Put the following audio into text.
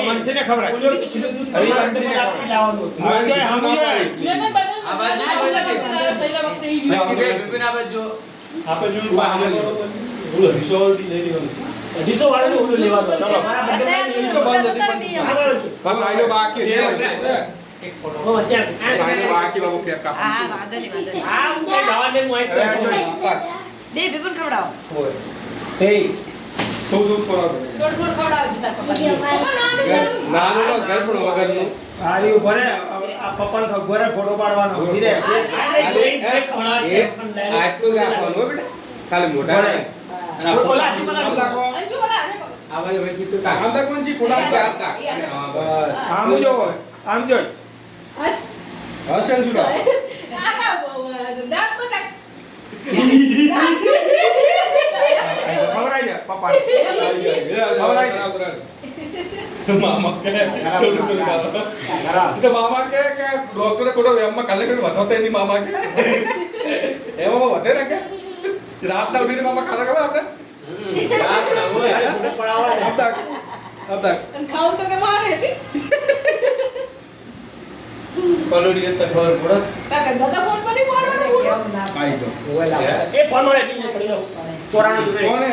મનસીને ખવડાય. હવે મનસીને ખવડાય. હવે જો હામું જો. ડીસો વાળાને ઓલું લેવાનું. ચલો. બસ આઈલો બાકી છે. એક ફોટો વચ્ચે આઈલો બાકી બાબુ કેક કાપ. હા વાંધો નહીં આ કે જવાને હું હવે આ જો બે પેપર ખવડાવો એ થોડું દૂધ પડાવો. થોડું ખવડાવો છે તાર પપ્પા નાનું નો ઘર પણ વગરનું આરી ઉપર આ પપ્પાનો થગોરે ફોટો પાડવાનો ધીરે. આટલું જ આપવાનું હો બેટા ખાલી મોટા બરાબર. આમ રાખો. આ બાજુ પછી તું તા આમ રાખો જી ફોટા ચાપ ચાપ. તા બસ આમ જો આમ જો હસન સુડા. ખવડાઈ દે પપ્પા. ખવડાઈ દે. મામા કે થોડું થોડું તો મામા કે ડોક્ટરે કોડો વેમમાં કાલે કોઈ વધોતે નહીં મામા કે એમાં વધે ને કે રાત ના ઉઠીને મામા ખાતા ખબર આપણે રાત ના હોય અબ તક ખાવું તો કે મારે પલોડી તો ખબર પડે કાકા દાદા ફોન પર નહીં મારવાનું આઈ દો. એ ફોન માં રાખી પડી જાવ 94 કોને